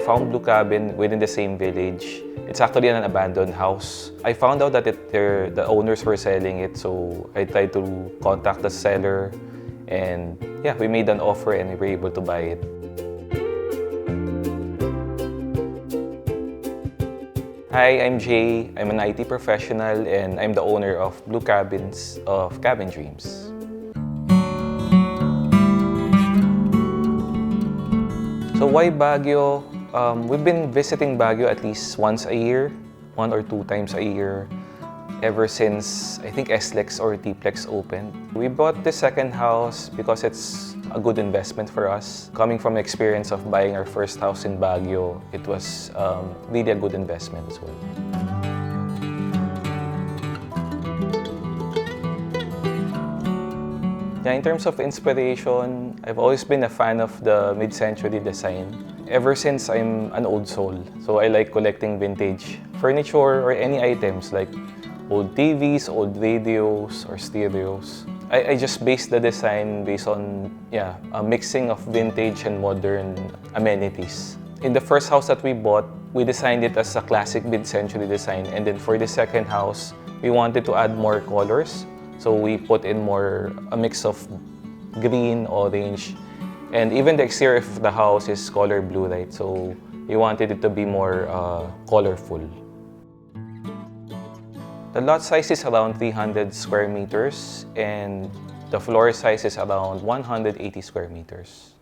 I found Blue Cabin within the same village. It's actually an abandoned house. I found out that the owners were selling it, so I tried to contact the seller, and yeah, we made an offer and we were able to buy it. Hi, I'm Jay. I'm an IT professional and I'm the owner of Blue Cabins of Cabin Dreams. So why Baguio? We've been visiting Baguio at least once a year, 1 or 2 times a year, ever since I think SLEX or TPLEX opened. We bought the second house because it's a good investment for us. Coming from the experience of buying our first house in Baguio, it was really a good investment as well. Yeah, in terms of inspiration, I've always been a fan of the mid-century design. Ever since I'm an old soul, so I like collecting vintage furniture or any items like old TVs, old radios, or stereos. I just based the design based on a mixing of vintage and modern amenities. In the first house that we bought, we designed it as a classic mid-century design, and then for the second house, we wanted to add more colors. So we put in a mix of green, orange, and even the exterior of the house is color blue, right? So we wanted it to be more colorful. The lot size is around 300 square meters and the floor size is around 180 square meters.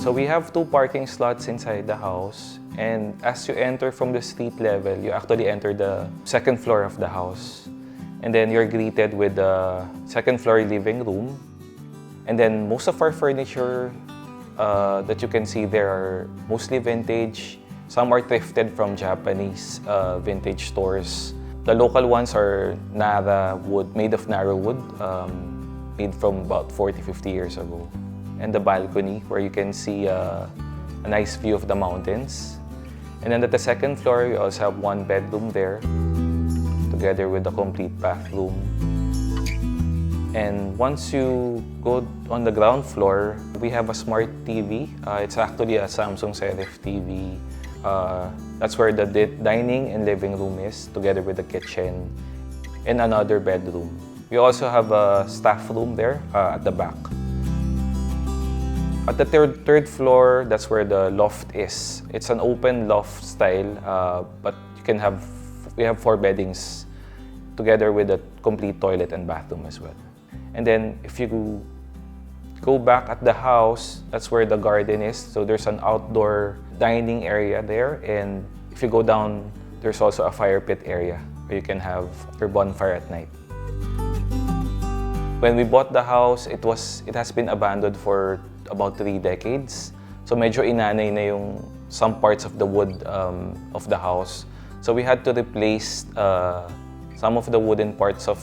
So we have 2 parking slots inside the house, and as you enter from the street level, you actually enter the second floor of the house. And then you're greeted with the second floor living room. And then most of our furniture that you can see there are mostly vintage. Some are thrifted from Japanese vintage stores. The local ones are Nara wood, made of narrow wood, made from about 40-50 years ago. And the balcony where you can see a nice view of the mountains. And then at the second floor, we also have 1 bedroom there, together with a complete bathroom. And once you go on the ground floor, we have a smart TV. It's actually a Samsung Serif TV. That's where the dining and living room is, together with the kitchen and another bedroom. We also have a staff room there at the back. At the third floor, that's where the loft is. It's an open loft style, but we have 4 beddings together with a complete toilet and bathroom as well. And then if you go back at the house, that's where the garden is. So there's an outdoor dining area there, and if you go down, there's also a fire pit area where you can have your bonfire at night. When we bought the house, it has been abandoned for about 3 decades. So medyo inanay na yung some parts of the wood of the house. So we had to replace some of the wooden parts of,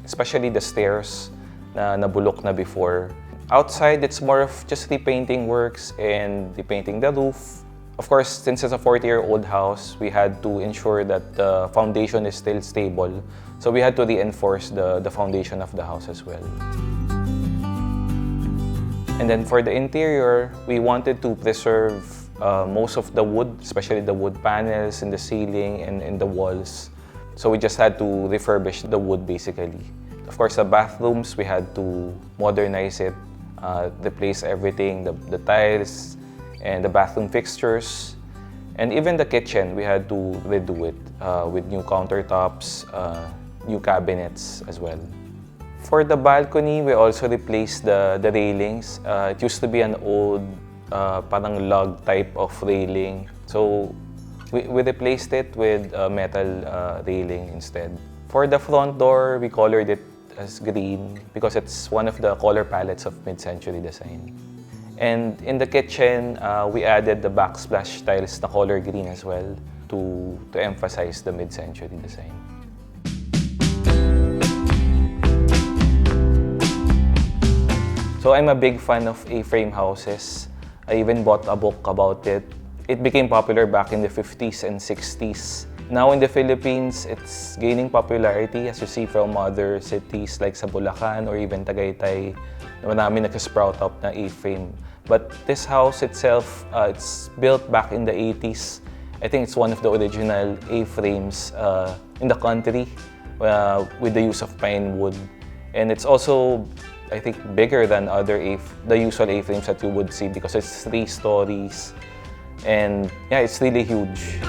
especially the stairs na nabulok na before. Outside, it's more of just repainting works and repainting the roof. Of course, since it's a 40-year-old house, we had to ensure that the foundation is still stable. So we had to reinforce the foundation of the house as well. And then for the interior, we wanted to preserve most of the wood, especially the wood panels in the ceiling and in the walls. So we just had to refurbish the wood basically. Of course, the bathrooms, we had to modernize it, replace everything, the tiles and the bathroom fixtures. And even the kitchen, we had to redo it with new countertops, new cabinets as well. For the balcony, we also replaced the railings. It used to be an old parang log type of railing. So we replaced it with a metal railing instead. For the front door, we colored it as green because it's one of the color palettes of mid-century design. And in the kitchen, we added the backsplash tiles na color green as well to emphasize the mid-century design. So I'm a big fan of A-frame houses. I even bought a book about it. It became popular back in the 50s and 60s. Now in the Philippines, it's gaining popularity as you see from other cities like sa Bulacan or even Tagaytay. Marami nag-sprout up na A-frame. But this house itself, it's built back in the 80s. I think it's one of the original A-frames in the country with the use of pine wood. And it's also, I think, bigger than the usual A-frames that you would see because it's 3 stories. And yeah, it's really huge.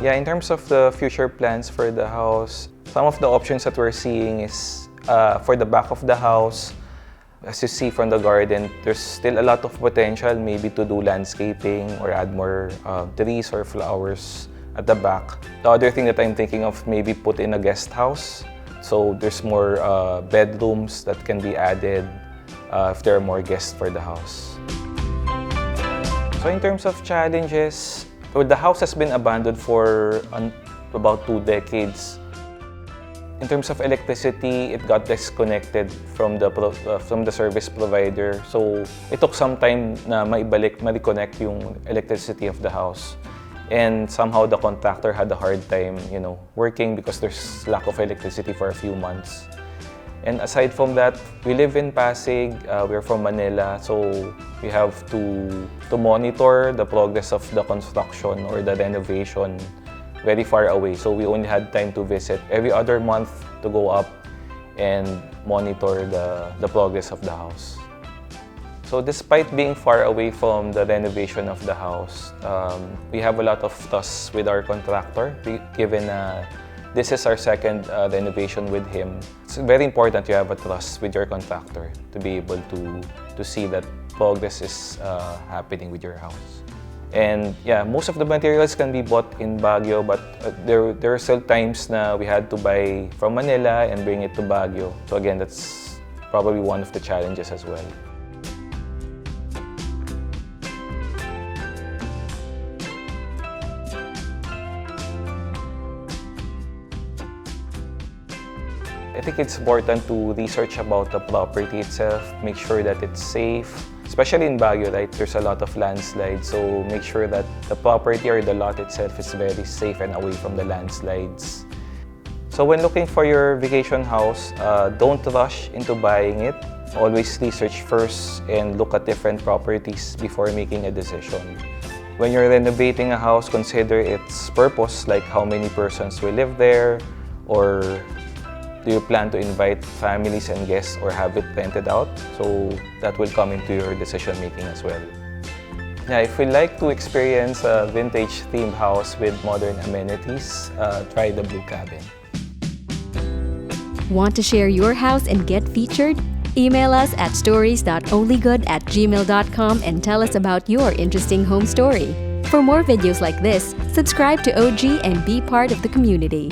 Yeah, in terms of the future plans for the house, some of the options that we're seeing is for the back of the house. As you see from the garden, there's still a lot of potential maybe to do landscaping or add more trees or flowers at the back. The other thing that I'm thinking of, maybe put in a guest house. So there's more bedrooms that can be added if there are more guests for the house. So in terms of challenges, well, the house has been abandoned for about 2 decades. In terms of electricity, it got disconnected from the service provider. So it took some time na ma-reconnect yung electricity of the house. And somehow the contractor had a hard time, working because there's lack of electricity for a few months. And aside from that, we live in Pasig, we're from Manila, so we have to monitor the progress of the construction or the renovation very far away. So we only had time to visit every other month to go up and monitor the progress of the house. So despite being far away from the renovation of the house, we have a lot of trust with our contractor, given this is our second renovation with him. It's very important you have a trust with your contractor to be able to see that progress is happening with your house. And yeah, most of the materials can be bought in Baguio, but there are still times na we had to buy from Manila and bring it to Baguio. So again, that's probably one of the challenges as well. I think it's important to research about the property itself, make sure that it's safe. Especially in Baguio, right? There's a lot of landslides, so make sure that the property or the lot itself is very safe and away from the landslides. So when looking for your vacation house, don't rush into buying it. Always research first and look at different properties before making a decision. When you're renovating a house, consider its purpose, like how many persons will live there, or do you plan to invite families and guests or have it rented out? So that will come into your decision making as well. Yeah, if you like to experience a vintage themed house with modern amenities, try the Blue Cabin. Want to share your house and get featured? Email us at stories.onlygood@gmail.com and tell us about your interesting home story. For more videos like this, subscribe to OG and be part of the community.